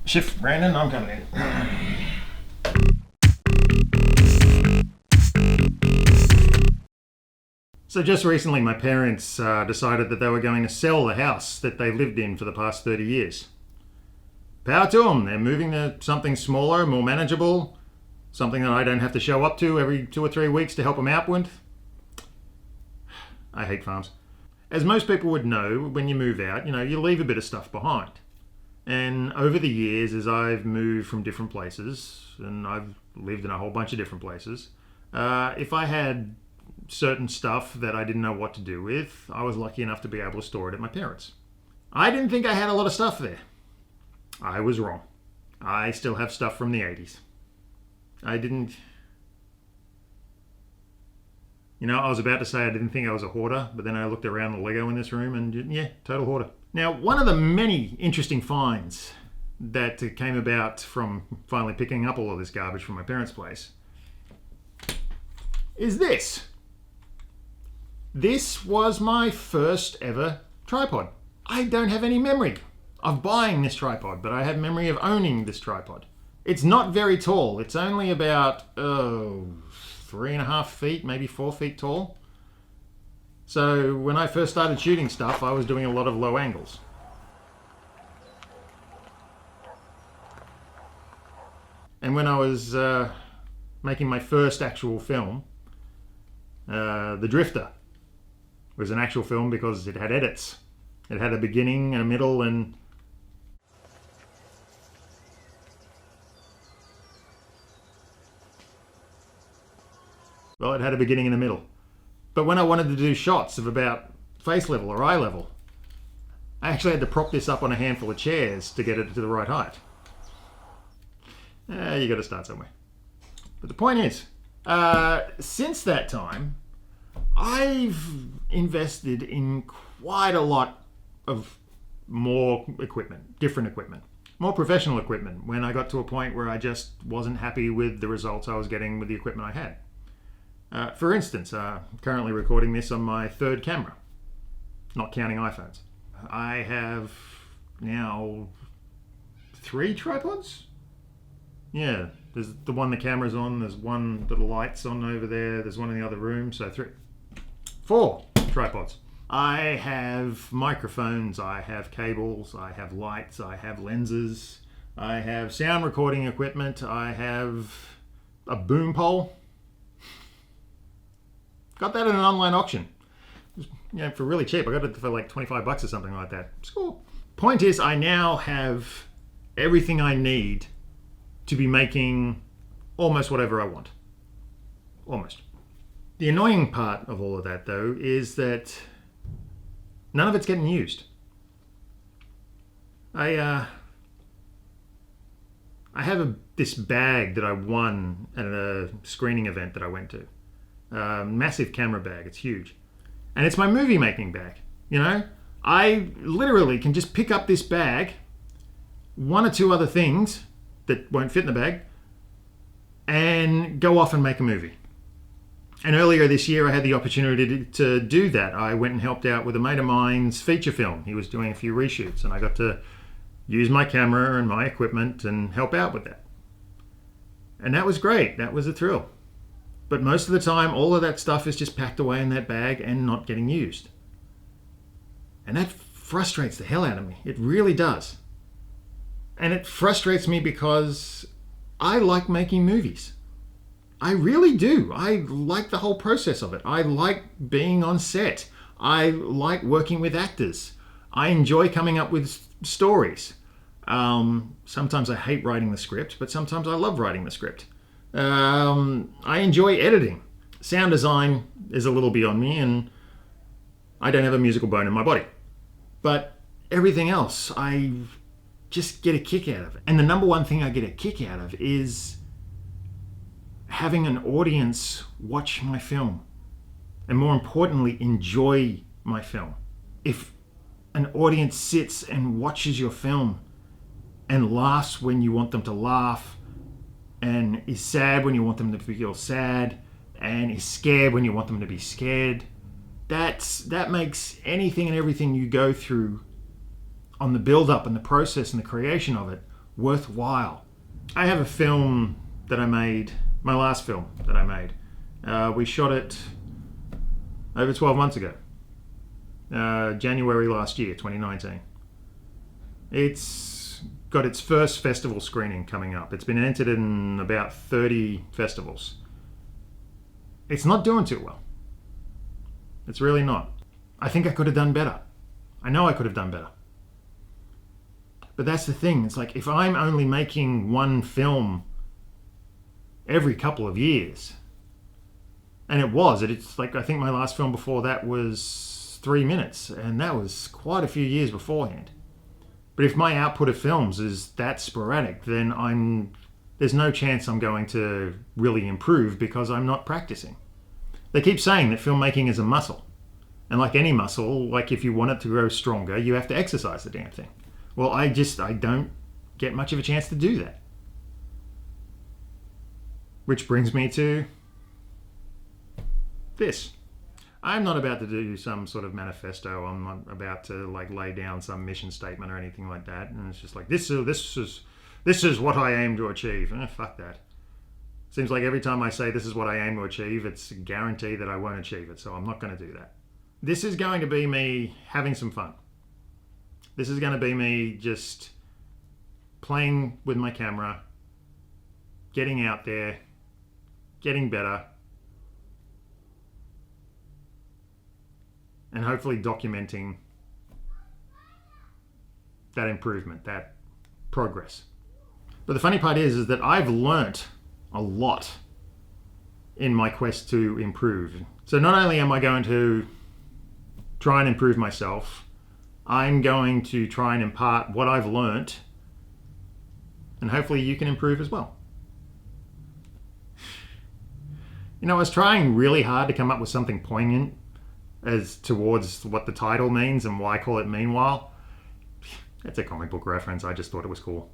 Shift, Brandon, I'm coming in. So just recently my parents decided that they were going to sell the house that they lived in for the past 30 years. Power to them. They're moving to something smaller, more manageable, something that I don't have to show up to every 2 or 3 weeks to help them out with. I hate farms. As most people would know, when you move out, you leave a bit of stuff behind. And over the years, as I've moved from different places, and I've lived in a whole bunch of different places, if I had certain stuff that I didn't know what to do with, I was lucky enough to be able to store it at my parents'. I didn't think I had a lot of stuff there. I was wrong. I still have stuff from the 80s. I was about to say I didn't think I was a hoarder, but then I looked around the Lego in this room and yeah, total hoarder. Now, one of the many interesting finds that came about from finally picking up all of this garbage from my parents' place is this. This was my first ever tripod. I don't have any memory of buying this tripod, but I have memory of owning this tripod. It's not very tall. It's only about 3.5 feet, maybe 4 feet tall. So when I first started shooting stuff, I was doing a lot of low angles. And when I was making my first actual film, The Drifter was an actual film because it had edits. It had a beginning, a middle, and it had a beginning and a middle. But when I wanted to do shots of about face level or eye level, I actually had to prop this up on a handful of chairs to get it to the right height. You got to start somewhere. But the point is, since that time, I've invested in quite a lot of more equipment, different equipment, more professional equipment when I got to a point where I just wasn't happy with the results I was getting with the equipment I had. For instance, I'm currently recording this on my third camera, not counting iPhones. I have now 3 tripods? Yeah, there's the one the camera's on, there's one that the light's on over there, there's one in the other room, so 4 tripods. I have microphones, I have cables, I have lights, I have lenses, I have sound recording equipment, I have a boom pole. Got that in an online auction. For really cheap. I got it for like $25 or something like that. It's cool. Point is, I now have everything I need to be making almost whatever I want. Almost. The annoying part of all of that, though, is that none of it's getting used. I have this bag that I won at a screening event that I went to. Massive camera bag. It's huge. And it's my movie making bag. I literally can just pick up this bag, 1 or 2 other things that won't fit in the bag, and go off and make a movie. And earlier this year I had the opportunity to do that. I went and helped out with a mate of mine's feature film. He was doing a few reshoots and I got to use my camera and my equipment and help out with that. And that was great. That was a thrill. But most of the time, all of that stuff is just packed away in that bag and not getting used. And that frustrates the hell out of me. It really does. And it frustrates me because I like making movies. I really do. I like the whole process of it. I like being on set. I like working with actors. I enjoy coming up with stories. Sometimes I hate writing the script, but sometimes I love writing the script. I enjoy editing. Sound design is a little beyond me, and I don't have a musical bone in my body. But everything else, I just get a kick out of it. And the number one thing I get a kick out of is having an audience watch my film. And more importantly, enjoy my film. If an audience sits and watches your film and laughs when you want them to laugh, and is sad when you want them to feel sad, and is scared when you want them to be scared, that makes anything and everything you go through on the build-up and the process and the creation of it worthwhile. I have a film that I made, my last film that I made. We shot it over 12 months ago. January last year, 2019. It's got its first festival screening coming up. It's been entered in about 30 festivals. It's not doing too well. It's really not. I think I could have done better. I know I could have done better. But that's the thing. It's like, if I'm only making one film every couple of years, and it's like, I think my last film before that was 3 minutes, and that was quite a few years beforehand. But if my output of films is that sporadic, then there's no chance I'm going to really improve because I'm not practicing. They keep saying that filmmaking is a muscle. And like any muscle, like if you want it to grow stronger, you have to exercise the damn thing. Well, I don't get much of a chance to do that. Which brings me to this. I'm not about to do some sort of manifesto. I'm not about to like lay down some mission statement or anything like that. And it's just like, this is what I aim to achieve. Fuck that. Seems like every time I say this is what I aim to achieve, it's a guarantee that I won't achieve it. So I'm not going to do that. This is going to be me having some fun. This is going to be me just playing with my camera, getting out there, getting better, and hopefully documenting that improvement, that progress. But the funny part is that I've learnt a lot in my quest to improve. So not only am I going to try and improve myself, I'm going to try and impart what I've learnt, and hopefully you can improve as well. You know, I was trying really hard to come up with something poignant as towards what the title means and why I call it Meanwhile. That's a comic book reference. I just thought it was cool.